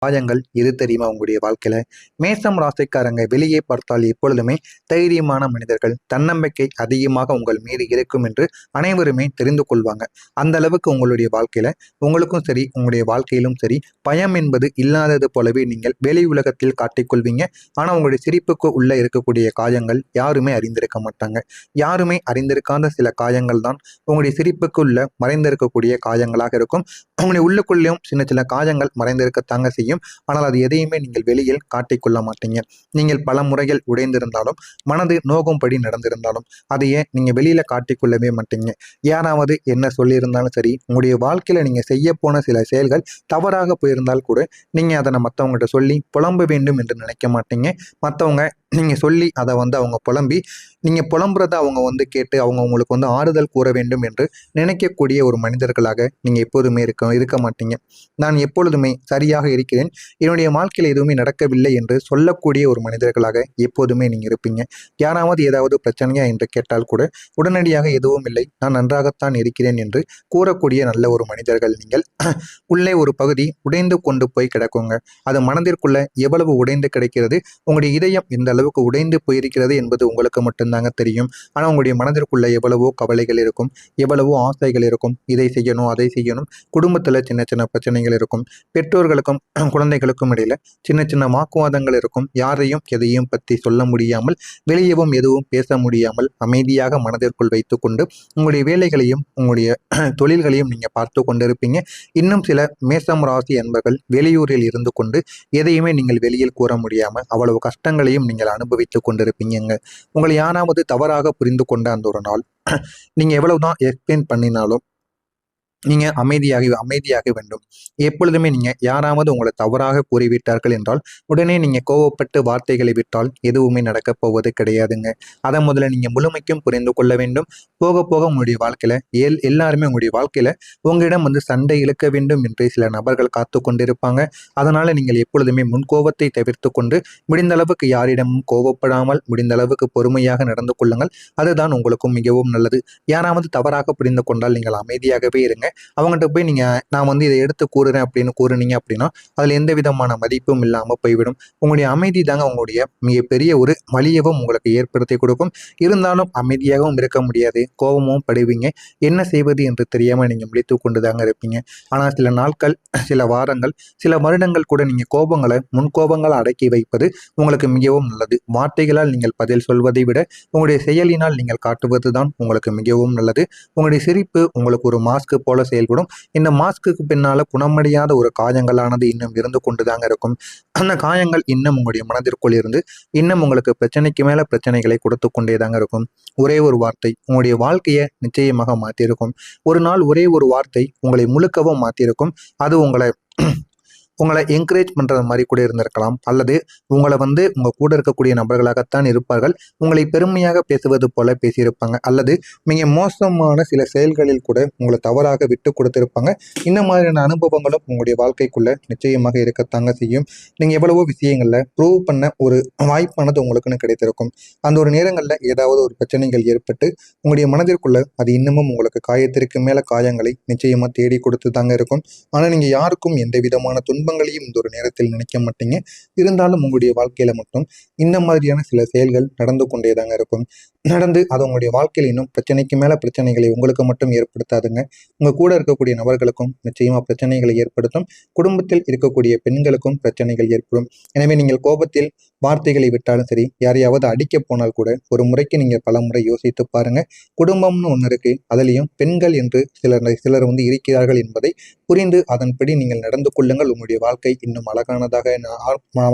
காயங்கள் எது தெரியுமா உங்களுடைய வாழ்க்கையில? மேசம் ராசிக்காரங்க வெளியே பார்த்தால் எப்பொழுதுமே தைரியமான மனிதர்கள், தன்னம்பிக்கை அதிகமாக உங்கள் மீது இருக்கும் என்று அனைவருமே தெரிந்து கொள்வாங்க. அந்த அளவுக்கு உங்களுடைய வாழ்க்கையில உங்களுக்கும் சரி, உங்களுடைய வாழ்க்கையிலும் சரி, பயம் என்பது இல்லாதது போலவே நீங்கள் வெளி உலகத்தில் காட்டிக்கொள்வீங்க. ஆனா உங்களுடைய சிரிப்புக்கு உள்ள இருக்கக்கூடிய காயங்கள் யாருமே அறிந்திருக்க மாட்டாங்க. யாருமே அறிந்திருக்காத சில காயங்கள் தான் உங்களுடைய சிரிப்புக்குள்ள மறைந்திருக்கக்கூடிய காயங்களாக இருக்கும். உங்களுடைய உள்ளுக்குள்ளேயும் சின்ன சின்ன காயங்கள் மறைந்திருக்கத்தாங்க செய்யும். ஆனால் அது எதையுமே நீங்கள் வெளியில் காட்டிக்கொள்ள மாட்டீங்க. நீங்கள் பல முறைகள் உடைந்திருந்தாலும், மனது நோகும்படி நடந்திருந்தாலும், அதையே நீங்க வெளியில காட்டிக்கொள்ளவே மாட்டீங்க. யாராவது என்ன சொல்லியிருந்தாலும் சரி, உங்களுடைய வாழ்க்கையில நீங்க செய்ய போன சில செயல்கள் தவறாக போயிருந்தால் கூட நீங்க அதனை மற்றவங்ககிட்ட சொல்லி புலம்ப வேண்டும் என்று நினைக்க மாட்டீங்க. மற்றவங்க நீங்க சொல்லி அதை அவங்க புலம்பி, நீங்க புலம்புறத அவங்க கேட்டு அவங்க உங்களுக்கு ஆறுதல் கூற வேண்டும் என்று நினைக்கக்கூடிய ஒரு மனிதர்களாக நீங்க எப்போதுமே இருக்க இருக்க மாட்டீங்க. நான் எப்பொழுதுமே சரியாக இருக்கிறேன், என்னுடைய வாழ்க்கையில் எதுவுமே நடக்கவில்லை என்று சொல்லக்கூடிய ஒரு மனிதர்களாக எப்போதுமே நீங்க இருப்பீங்க. யாராவது ஏதாவது பிரச்சனையா என்று கேட்டால் கூட உடனடியாக எதுவும் இல்லை, நான் நன்றாகத்தான் இருக்கிறேன் என்று கூறக்கூடிய நல்ல ஒரு மனிதர்கள் நீங்கள். உள்ளே ஒரு பகுதி உடைந்து கொண்டு போய் கிடக்குங்க. அது மனதிற்குள்ள எவ்வளவு உடைந்து கிடைக்கிறது, உங்களுடைய இதயம் எந்த அளவுக்கு உடைந்து போயிருக்கிறது என்பது உங்களுக்கு மட்டும்தாங்க தெரியும். ஆனால் உங்களுடைய மனதிற்குள்ள எவ்வளவோ கவலைகள் இருக்கும், எவ்வளவோ ஆசைகள் இருக்கும். இதை செய்யணும், அதை செய்யணும். குடும்பத்தில் சின்ன சின்ன பிரச்சனைகள் இருக்கும். பெற்றோர்களுக்கும் குழந்தைகளுக்கும் இடையில சின்ன சின்ன வாக்குவாதங்கள் இருக்கும். யாரையும் எதையும் பற்றி சொல்ல முடியாமல், வெளியவும் எதுவும் பேச முடியாமல் அமைதியாக மனதிற்குள் வைத்துக்கொண்டு உங்களுடைய வேலைகளையும் உங்களுடைய தொழில்களையும் நீங்க பார்த்து கொண்டிருப்பீங்க. இன்னும் சில மேசம் ராசி என்பர்கள் வெளியூரில் இருந்து கொண்டு எதையுமே நீங்கள் வெளியில் கூற முடியாம அவ்வளவு கஷ்டங்களையும் நீங்கள் அனுபவித்துக் கொண்டிருப்பீங்க. உங்களை யாராவது தவறாக புரிந்து கொண்ட அந்த ஒரு நாள், நீங்க எவ்வளவுதான் எக்ஸ்பிளைன் பண்ணினாலும் நீங்க அமைதியாக வேண்டும். எப்பொழுதுமே நீங்க யாராவது உங்களை தவறாக கூறிவிட்டார்கள் என்றால் உடனே நீங்க கோவப்பட்டு வார்த்தைகளை விட்டால் எதுவுமே நடக்கப் போவது கிடையாதுங்க. அதை முதல்ல நீங்க முழுமைக்கும் புரிந்து கொள்ள வேண்டும். போக போக உங்களுடைய வாழ்க்கையில எல்லாருமே உங்களுடைய வாழ்க்கையில உங்களிடம் சண்டை இழுக்க வேண்டும் என்று சில நபர்கள் காத்து கொண்டிருப்பாங்க. அதனால நீங்கள் எப்பொழுதுமே முன்கோபத்தை தவிர்த்து கொண்டு முடிந்த அளவுக்கு யாரிடமும் கோபப்படாமல் முடிந்த அளவுக்கு பொறுமையாக நடந்து கொள்ளுங்கள். அதுதான் உங்களுக்கும் மிகவும் நல்லது. யாராவது தவறாக புரிந்து கொண்டால் நீங்கள் அமைதியாகவே இருங்க. அவங்ககிட்ட போய் நீங்க நான் இதை எடுத்து கூறுறேன் அப்படின்னு கூறுனீங்க அப்படின்னா அதுல எந்த விதமான மதிப்பும் இல்லாம போய்விடும். உங்களுடைய அமைதி தாங்க உங்களுடைய மிகப்பெரிய ஒரு வலியவும் உங்களுக்கு ஏற்படுத்தி கொடுக்கும். இருந்தாலும் அமைதியாகவும் இருக்க முடியாது, கோபமும் படுவீங்க. என்ன செய்வது என்று தெரியாம நீங்க முடித்து கொண்டு தாங்க இருப்பீங்க. ஆனா சில நாட்கள், சில வாரங்கள், சில வருடங்கள் கூட நீங்க முன்கோபங்களை அடக்கி வைப்பது உங்களுக்கு மிகவும் நல்லது. வார்த்தைகளால் நீங்கள் பதில் சொல்வதை விட உங்களுடைய செயலினால் நீங்கள் காட்டுவது தான் உங்களுக்கு மிகவும் நல்லது. உங்களுடைய சிரிப்பு உங்களுக்கு ஒரு மாஸ்க் போல செயல்படும். இந்த மாஸ்க்கு பின்னால குணமடையாத ஒரு காயங்களானது இன்னும் இருந்து கொண்டுதாங்க இருக்கும். அந்த காயங்கள் இன்னும் உங்களுடைய மனதிற்குள் இருந்து இன்னும் உங்களுக்கு பிரச்சனைக்கு மேல பிரச்சனைகளை கொடுத்து கொண்டேதாங்க இருக்கும். ஒரே ஒரு வார்த்தை உங்களுடைய வாழ்க்கையை நிச்சயமாக மாற்றியிருக்கும். ஒரு நாள் ஒரே ஒரு வார்த்தை உங்களை முழுக்கவும் மாற்றியிருக்கும். அது உங்களை என்கரேஜ் பண்ணுறது மாதிரி கூட இருந்திருக்கலாம். அல்லது உங்களை உங்கள் கூட இருக்கக்கூடிய நபர்களாகத்தான் இருப்பார்கள். உங்களை பெருமையாக பேசுவது போல பேசியிருப்பாங்க. அல்லது மிக மோசமான சில செயல்களில் கூட உங்களை தவறாக விட்டு கொடுத்திருப்பாங்க. இந்த மாதிரியான அனுபவங்களும் உங்களுடைய வாழ்க்கைக்குள்ள நிச்சயமாக இருக்கத்தாங்க செய்யும். நீங்கள் எவ்வளவோ விஷயங்களில் ப்ரூவ் பண்ண ஒரு வாய்ப்பானது உங்களுக்குன்னு கிடைத்திருக்கும். அந்த ஒரு நேரங்களில் ஏதாவது ஒரு பிரச்சனைகள் ஏற்பட்டு உங்களுடைய மனதிற்குள்ள அது இன்னமும் உங்களுக்கு காயத்திற்கு மேலே காயங்களை நிச்சயமாக தேடி கொடுத்து தாங்க இருக்கும். ஆனால் நீங்கள் யாருக்கும் எந்த விதமான துன்பங்களையும் இந்த ஒரு நேரத்தில் நினைக்க மாட்டீங்க. இருந்தாலும் உங்களுடைய வாழ்க்கையில மட்டும் இந்த மாதிரியான சில செயல்கள் நடந்து கொண்டேதாங்க இருக்கும். நடந்து அது உங்களுடைய வாழ்க்கையில் இன்னும் பிரச்சனைக்கு மேல பிரச்சனைகளை உங்களுக்கு மட்டும் ஏற்படுத்தாதுங்க. உங்க கூட இருக்கக்கூடிய நபர்களுக்கும் நிச்சயமா பிரச்சனைகளை ஏற்படுத்தும். குடும்பத்தில் இருக்கக்கூடிய பெண்களுக்கும் பிரச்சனைகள் ஏற்படும். எனவே நீங்கள் கோபத்தில் வார்த்தைகளை விட்டாலும் சரி, யாரையாவது அடிக்க போனால் கூட ஒரு முறைக்கு நீங்க பல முறை யோசித்து பாருங்க. குடும்பம்னு ஒன்று இருக்கு, அதுலேயும் பெண்கள் என்று சிலர் இருக்கிறார்கள் என்பதை புரிந்து அதன்படி நீங்கள் நடந்து கொள்ளுங்கள். உங்களுடைய வாழ்க்கை இன்னும் அழகானதாக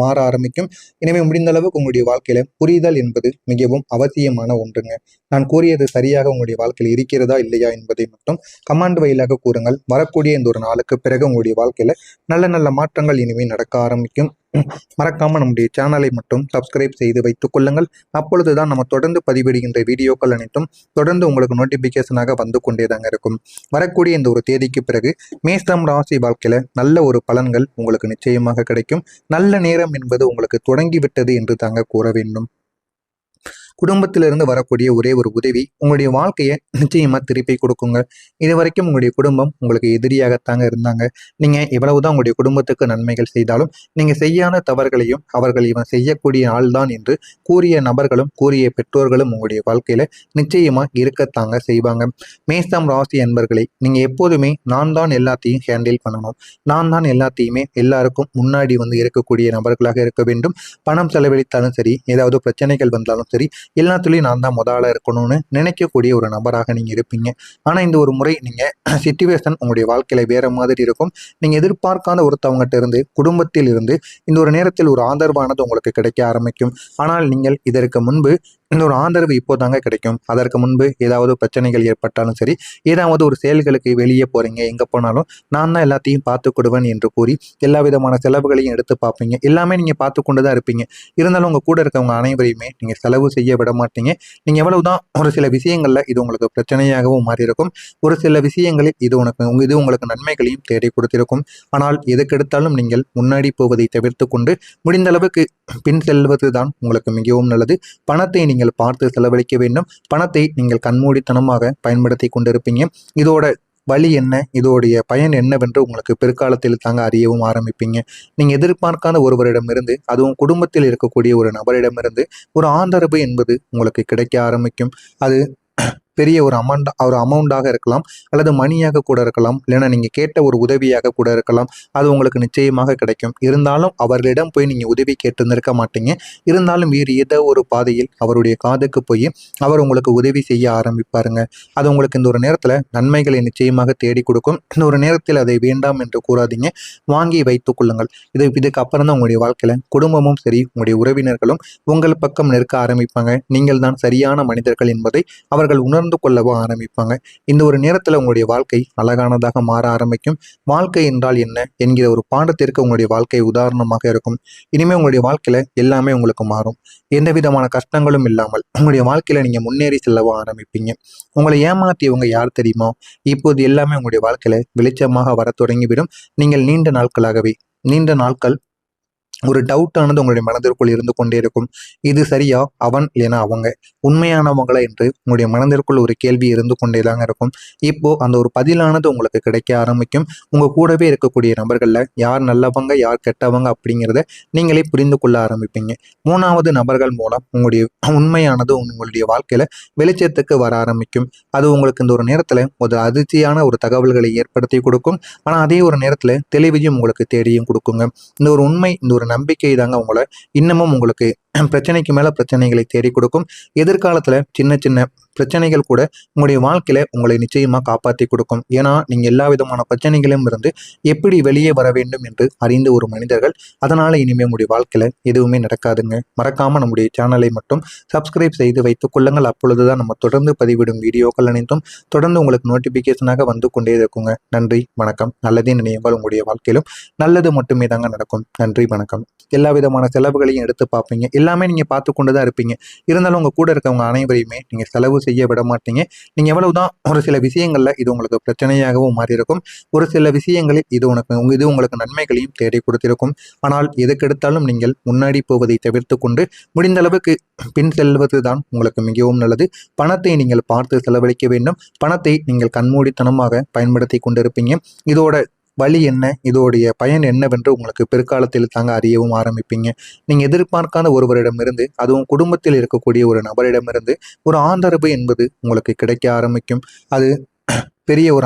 மாற ஆரம்பிக்கும். எனவே முடிந்த அளவுக்கு உங்களுடைய வாழ்க்கையில புரிதல் என்பது மிகவும் அவசியமான ஒன்றுங்க. நான் கூறியது சரியாக உங்களுடைய வாழ்க்கையில் இருக்கிறதா இல்லையா என்பதை மட்டும் கமாண்ட் வாயிலாக கூறுங்கள். வரக்கூடிய இந்த ஒரு நாளுக்கு பிறகு உங்களுடைய வாழ்க்கையில நல்ல நல்ல மாற்றங்கள் இனிமேல் நடக்க ஆரம்பிக்கும். மறக்காம நம்முடைய சேனலை மட்டும் சப்ஸ்கிரைப் செய்து வைத்துக் கொள்ளுங்கள். அப்பொழுதுதான் நம்ம தொடர்ந்து பதிவிடுகின்ற வீடியோக்கள் அனைத்தும் தொடர்ந்து உங்களுக்கு நோட்டிபிகேஷனாக வந்து கொண்டேதாங்க இருக்கும். வரக்கூடிய இந்த ஒரு தேதிக்கு பிறகு மேஷம் ராசி வாழ்க்கையில நல்ல ஒரு பலன்கள் உங்களுக்கு நிச்சயமாக கிடைக்கும். நல்ல நேரம் என்பது உங்களுக்கு தொடங்கிவிட்டது என்று தாங்க கூற வேண்டும். குடும்பத்திலிருந்து வரக்கூடிய ஒரே ஒரு உதவி உங்களுடைய வாழ்க்கையை நிச்சயமா திருப்பி கொடுக்குங்க. இது வரைக்கும் உங்களுடைய குடும்பம் உங்களுக்கு எதிரியாகத்தாங்க இருந்தாங்க. நீங்க எவ்வளவுதான் உங்களுடைய குடும்பத்துக்கு நன்மைகள் செய்தாலும் நீங்க செய்யாத தவறுகளையும் அவர்கள் இவன் செய்யக்கூடிய ஆள்தான் என்று கூறிய நபர்களும் கூறிய பெற்றோர்களும் உங்களுடைய வாழ்க்கையில நிச்சயமா இருக்கத்தாங்க செய்வாங்க. மேஷம் ராசி அன்பர்களை நீங்க எப்போதுமே நான் தான் எல்லாத்தையும் ஹேண்டில் பண்ணணும், நான் தான் எல்லாத்தையுமே எல்லாருக்கும் முன்னாடி இருக்கக்கூடிய நபர்களாக இருக்க வேண்டும். பணம் செலவழித்தாலும் சரி, ஏதாவது பிரச்சனைகள் வந்தாலும் சரி, எல்லாத்துலேயும் நான் தான் முதல்ல இருக்கணும்னு நினைக்கக்கூடிய ஒரு நபராக நீங்கள் இருப்பீங்க. ஆனால் இந்த ஒரு முறை நீங்கள் சிச்சுவேஷன் உங்களுடைய வாழ்க்கையில் வேற மாதிரி இருக்கும். நீங்கள் எதிர்பார்க்காத ஒருத்தவங்ககிட்ட இருந்து குடும்பத்தில் இருந்து இந்த ஒரு நேரத்தில் ஒரு ஆதரவானது உங்களுக்கு கிடைக்க ஆரம்பிக்கும். ஆனால் நீங்கள் இதற்கு முன்பு இந்த ஒரு ஆதரவு இப்போதாங்க கிடைக்கும். அதற்கு முன்பு ஏதாவது பிரச்சனைகள் ஏற்பட்டாலும் சரி, ஏதாவது ஒரு செயல்களுக்கு வெளியே போறீங்க, எங்க போனாலும் நான் தான் எல்லாத்தையும் பார்த்துக்கிடுவேன் என்று கூறி எல்லா விதமான செலவுகளையும் எடுத்து பார்ப்பீங்க. எல்லாமே நீங்க பார்த்து கொண்டு தான் இருப்பீங்க. இருந்தாலும் உங்க கூட இருக்கவங்க அனைவரையுமே நீங்க செலவு செய்ய விட மாட்டீங்க. நீங்க எவ்வளவுதான் ஒரு சில விஷயங்கள்ல இது உங்களுக்கு பிரச்சனையாகவும் மாறி இருக்கும், ஒரு சில விஷயங்களில் இது உங்களுக்கு நன்மைகளையும் தேடி கொடுத்திருக்கும். ஆனால் எதுக்கெடுத்தாலும் நீங்கள் முன்னாடி போவதை தவிர்த்து கொண்டு முடிந்த அளவுக்கு பின் செல்வது தான் உங்களுக்கு மிகவும் நல்லது. பணத்தை நீங்கள் பார்த்து செலவழிக்க வேண்டும். பணத்தை நீங்கள் கண்மூடித்தனமாக பயன்படுத்தி கொண்டிருப்பீங்க. இதோட வழி என்ன, இதோடைய பயன் என்னவென்று உங்களுக்கு பிற்காலத்தில் தாங்க அறியவும் ஆரம்பிப்பீங்க. நீங்க எதிர்பார்க்காத ஒருவரிடமிருந்து, அதுவும் குடும்பத்தில் இருக்கக்கூடிய ஒரு நபரிடமிருந்து ஒரு ஆதரவு என்பது உங்களுக்கு கிடைக்க ஆரம்பிக்கும். அது பெரிய ஒரு அமௌண்டாக இருக்கலாம், அல்லது மணியாக கூட இருக்கலாம், இல்லைன்னா நீங்கள் கேட்ட ஒரு உதவியாக கூட இருக்கலாம். அது உங்களுக்கு நிச்சயமாக கிடைக்கும். இருந்தாலும் அவர்களிடம் போய் நீங்கள் உதவி கேட்டிருந்திருக்க மாட்டீங்க. இருந்தாலும் வேறு ஏதோ ஒரு பாதையில் அவருடைய காதுக்கு போய் அவர் உங்களுக்கு உதவி செய்ய ஆரம்பிப்பாருங்க. அது உங்களுக்கு இந்த ஒரு நேரத்தில் நன்மைகளை நிச்சயமாக தேடி கொடுக்கும். இந்த ஒரு நேரத்தில் அதை வேண்டாம் என்று கூறாதீங்க, வாங்கி வைத்துக் கொள்ளுங்கள். இதுக்கு அப்புறம் தான் உங்களுடைய வாழ்க்கையில் குடும்பமும் சரி, உங்களுடைய உறவினர்களும் உங்கள் பக்கம் நிற்க ஆரம்பிப்பாங்க. நீங்கள் தான் சரியான மனிதர்கள் என்பதை அவர்கள் உணர்ந்து கொள்ளவும் ஆரம்பிப்பாங்க. இந்த ஒரு நேரத்தில் உங்களுடைய வாழ்க்கை அழகானதாக மாற ஆரம்பிக்கும். வாழ்க்கை என்றால் என்ன என்கிற ஒரு பாடத்திற்கு உங்களுடைய வாழ்க்கை உதாரணமாக இருக்கும். இனிமேல் உங்களுடைய வாழ்க்கையில எல்லாமே உங்களுக்கு மாறும். எந்த விதமான கஷ்டங்களும் இல்லாமல் உங்களுடைய வாழ்க்கையில நீங்க முன்னேறி செல்லவும் ஆரம்பிப்பீங்க. உங்களை ஏமாற்றியவங்க யார் தெரியுமா? இப்போது எல்லாமே உங்களுடைய வாழ்க்கையில வெளிச்சமாக வர தொடங்கிவிடும். நீங்கள் நீண்ட நாட்கள் ஒரு டவுட்டானது உங்களுடைய மனதிற்குள் இருந்து கொண்டே இருக்கும். இது சரியா, அவன் இல்லைனா அவங்க உண்மையானவங்களா என்று உங்களுடைய மனதிற்குள் ஒரு கேள்வி இருந்து கொண்டே தாங்க இருக்கும். இப்போ அந்த ஒரு பதிலானது உங்களுக்கு கிடைக்க ஆரம்பிக்கும். உங்க கூடவே இருக்கக்கூடிய நபர்கள்ல யார் நல்லவங்க யார் கெட்டவங்க அப்படிங்கிறத நீங்களே புரிந்து கொள்ள ஆரம்பிப்பீங்க. மூணாவது நபர்கள் மூலம் உங்களுடைய உண்மையானது உங்களுடைய வாழ்க்கையில வெளிச்சத்துக்கு வர ஆரம்பிக்கும். அது உங்களுக்கு இந்த ஒரு நேரத்துல ஒரு அதிர்ச்சியான ஒரு தகவல்களை ஏற்படுத்தி கொடுக்கும். ஆனா அதே ஒரு நேரத்துல தெளிவையும் உங்களுக்கு தேடியும் கொடுக்குங்க. இந்த ஒரு உண்மை, இந்த ஒரு நம்பிக்கை தாங்க உங்களை இன்னமும் உங்களுக்கு பிரச்சனைக்கு மேல பிரச்சனைகளை தேடி கொடுக்கும். எதிர்காலத்துல சின்ன சின்ன பிரச்சனைகள் கூட உங்களுடைய வாழ்க்கையில உங்களை நிச்சயமா காப்பாற்றி கொடுக்கும். ஏன்னா நீங்க எல்லா விதமான பிரச்சனைகளும் இருந்து எப்படி வெளியே வர வேண்டும் என்று அறிந்த ஒரு மனிதர்கள். அதனால இனிமே உங்களுடைய வாழ்க்கையில எதுவுமே நடக்காதுங்க. மறக்காம நம்முடைய சேனலை மட்டும் சப்ஸ்கிரைப் செய்து வைத்துக் கொள்ளுங்கள். அப்பொழுதுதான் நம்ம தொடர்ந்து பதிவிடும் வீடியோக்கள் அனைத்தும் தொடர்ந்து உங்களுக்கு நோட்டிபிகேஷனாக வந்து கொண்டே இருக்குங்க. நன்றி, வணக்கம். நல்லதே நினைவுகள் உங்களுடைய வாழ்க்கையிலும் நல்லது மட்டுமே தாங்க நடக்கும். நன்றி, வணக்கம். எல்லா விதமான செலவுகளையும் எடுத்து பார்ப்பீங்க. எல்லாமே நீங்க பார்த்து கொண்டு தான் இருப்பீங்க. இருந்தாலும் உங்க கூட இருக்கவங்க அனைவரையுமே நீங்க செலவு செய்ய விட மாட்டீங்க. நீங்க எவ்வளவுதான் ஒரு சில விஷயங்கள்ல இது உங்களுக்கு பிரச்சனையாகவும் மாறி இருக்கும், ஒரு சில விஷயங்களில் இது உங்களுக்கு நன்மைகளையும் தேடி கொடுத்திருக்கும். ஆனால் எதுக்கெடுத்தாலும் நீங்கள் முன்னாடி போவதை தவிர்த்து கொண்டு முடிந்த அளவுக்கு பின் செல்வது தான் உங்களுக்கு மிகவும் நல்லது. பணத்தை நீங்கள் பார்த்து செலவழிக்க வேண்டும். பணத்தை நீங்கள் கண்மூடித்தனமாக பயன்படுத்தி கொண்டிருப்பீங்க. இதோட வழி என்ன, இதோடைய பயன் என்னவென்று உங்களுக்கு பிற்காலத்தில் தாங்க அறியவும் ஆரம்பிப்பீங்க. நீங்க எதிர்பார்க்காத ஒருவரிடமிருந்து, அதுவும் குடும்பத்தில் இருக்கக்கூடிய ஒரு நபரிடமிருந்து ஒரு ஆதரவு என்பது உங்களுக்கு கிடைக்க ஆரம்பிக்கும். அது பெரிய ஒரு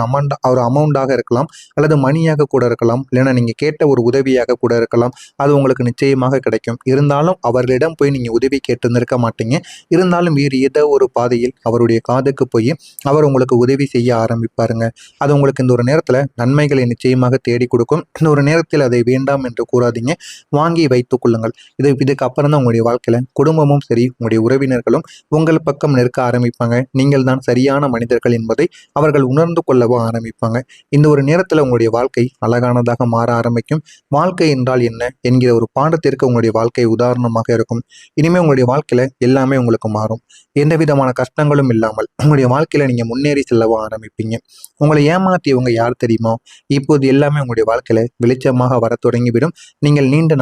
அமௌண்டாக இருக்கலாம், அல்லது மணியாக கூட இருக்கலாம், இல்லைன்னா நீங்கள் கேட்ட ஒரு உதவியாக கூட இருக்கலாம். அது உங்களுக்கு நிச்சயமாக கிடைக்கும். இருந்தாலும் அவர்களிடம் போய் நீங்கள் உதவி கேட்டிருந்திருக்க மாட்டீங்க. இருந்தாலும் வேறு ஏதோ ஒரு பாதையில் அவருடைய காதுக்கு போய் அவர் உங்களுக்கு உதவி செய்ய ஆரம்பிப்பாருங்க. அது உங்களுக்கு இந்த ஒரு நேரத்தில் நன்மைகளை நிச்சயமாக தேடி கொடுக்கும். இந்த ஒரு நேரத்தில் அதை வேண்டாம் என்று கூறாதீங்க, வாங்கி வைத்துக் கொள்ளுங்கள். இதுக்கு அப்புறம் தான் உங்களுடைய வாழ்க்கையில் குடும்பமும் சரி, உங்களுடைய உறவினர்களும் உங்கள் பக்கம் நிற்க ஆரம்பிப்பாங்க. நீங்கள் தான் சரியான மனிதர்கள் என்பதை அவர்கள் உணர்ந்து கொள்ளவும் ஆரம்பிப்பாங்க. இந்த ஒரு நேரத்தில் உங்களுடைய வாழ்க்கை அழகானதாக மாற ஆரம்பிக்கும். வாழ்க்கை என்றால் என்ன என்கிற ஒரு பாடத்திற்கு உங்களுடைய வாழ்க்கை உதாரணமாக இருக்கும். இனிமேல் உங்களுடைய வாழ்க்கையில எல்லாமே உங்களுக்கு மாறும். எந்த விதமான கஷ்டங்களும் இல்லாமல் உங்களுடைய வாழ்க்கையில நீங்க முன்னேறி செல்லவும் ஆரம்பிப்பீங்க. உங்களை ஏமாற்றியவங்க யார் தெரியுமா? இப்போது எல்லாமே உங்களுடைய வாழ்க்கையில வெளிச்சமாக வர தொடங்கிவிடும். நீங்கள் நீண்ட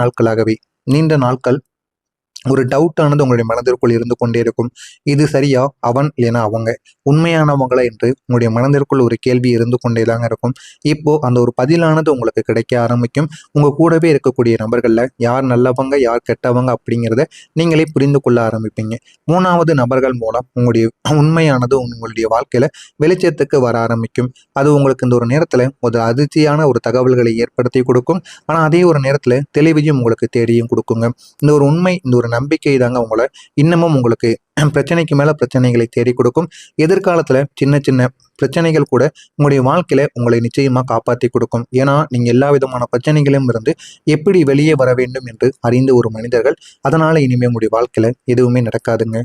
நாட்கள் ஒரு டவுட்டானது உங்களுடைய மனதிற்குள் இருந்து கொண்டே இருக்கும். இது சரியா? அவன் இல்லைனா அவங்க உண்மையானவங்களா என்று உங்களுடைய மனதிற்குள் ஒரு கேள்வி இருந்து கொண்டே தாங்க இருக்கும். இப்போ அந்த ஒரு பதிலானது உங்களுக்கு கிடைக்க ஆரம்பிக்கும். உங்க கூடவே இருக்கக்கூடிய நபர்கள்ல யார் நல்லவங்க, யார் கெட்டவங்க அப்படிங்கிறத நீங்களே புரிந்து கொள்ள ஆரம்பிப்பீங்க. 3வது நபர்கள் மூலம் உங்களுடைய உண்மையானது உங்களுடைய வாழ்க்கையில வெளிச்சத்துக்கு வர ஆரம்பிக்கும். அது உங்களுக்கு இந்த ஒரு நேரத்துல ஒரு அதிர்ச்சியான ஒரு தகவல்களை ஏற்படுத்தி கொடுக்கும். ஆனா அதே ஒரு நேரத்துல தெளிவையும் உங்களுக்கு தேடியும் கொடுக்குங்க. இந்த ஒரு உண்மை, இந்த ஒரு நம்பிக்கை தாங்க உங்களை இன்னமும் உங்களுக்கு பிரச்சனைக்கு மேல பிரச்சனைகளை தேடி கொடுக்கும். எதிர்காலத்துல சின்ன சின்ன பிரச்சனைகள் கூட உங்களுடைய வாழ்க்கையில உங்களை நிச்சயமா காப்பாற்றி கொடுக்கும். ஏன்னா நீங்க எல்லா விதமான பிரச்சனைகளும் இருந்து எப்படி வெளியே வர வேண்டும் என்று அறிந்த ஒரு மனிதர்கள். அதனால இனிமே உங்களுடைய வாழ்க்கையில எதுவுமே நடக்காதுங்க.